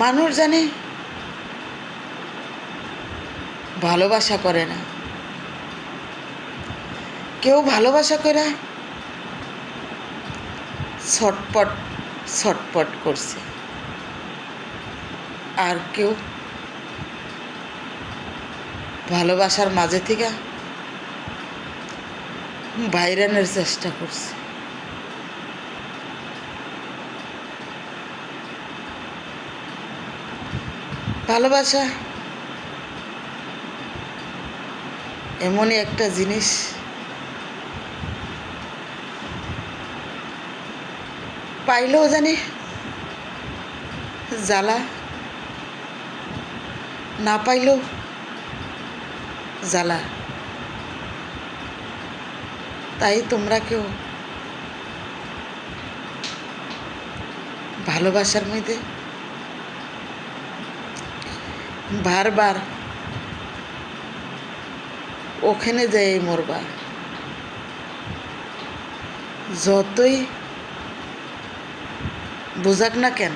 মানুষ জানে ভালোবাসা করে না, কেউ ভালোবাসা করে ছটপট ছটপট করছে, আর কেউ ভালোবাসার মাঝে থেকে বাইরানোর চেষ্টা করছে। ভালোবাসা এমনই একটা জিনিস, পাইলেও জানি জ্বালা, না পাইলেও জ্বালা। তাই তোমরা কেউ ভালোবাসার মধ্যে বারবার ওখানে যাই মরবা, যতই বোঝাক না কেন,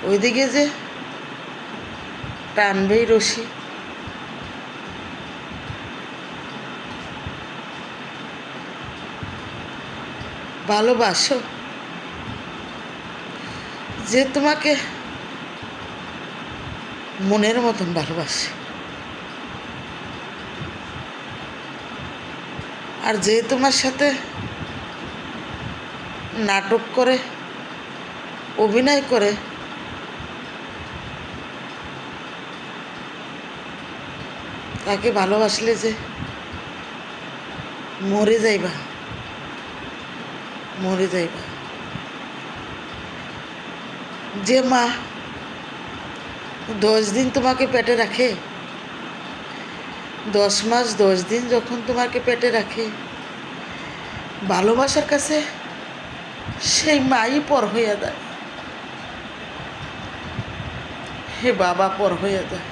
ওইদিকে যে টানবেই রশি। ভালোবাসো যে তোমাকে মনের মতন ভালোবাসে, আর যে তোমার সাথে নাটক করে, অভিনয় করে, তাকে ভালোবাসলে যে মরে যাইবা, মরে যাইবা। যে মা 10 দিন তোমাকে পেটে রাখে, 10 মাস 10 দিন যখন তোমাকে পেটে রাখে, ভালোবাসার কাছে সেই মাই পর হইয়া যায়, হে বাবা পর হইয়া যায়।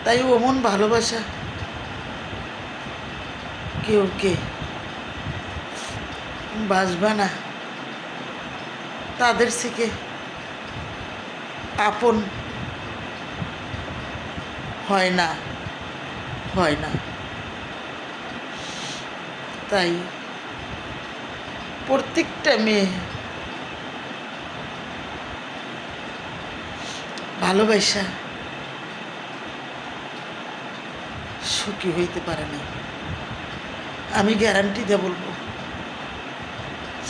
তাই ওমন ভালোবাসা কেউ কে বাসবা না, তাদের থেকে আপন হয় না, হয় না। তাই প্রত্যেকটা মেয়ে ভালোবাসা সুখী হইতে পারে না। আমি গ্যারান্টি দিয়ে বলবো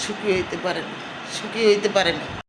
সুখী হইতে পারে না, সুখী হইতে পারে না।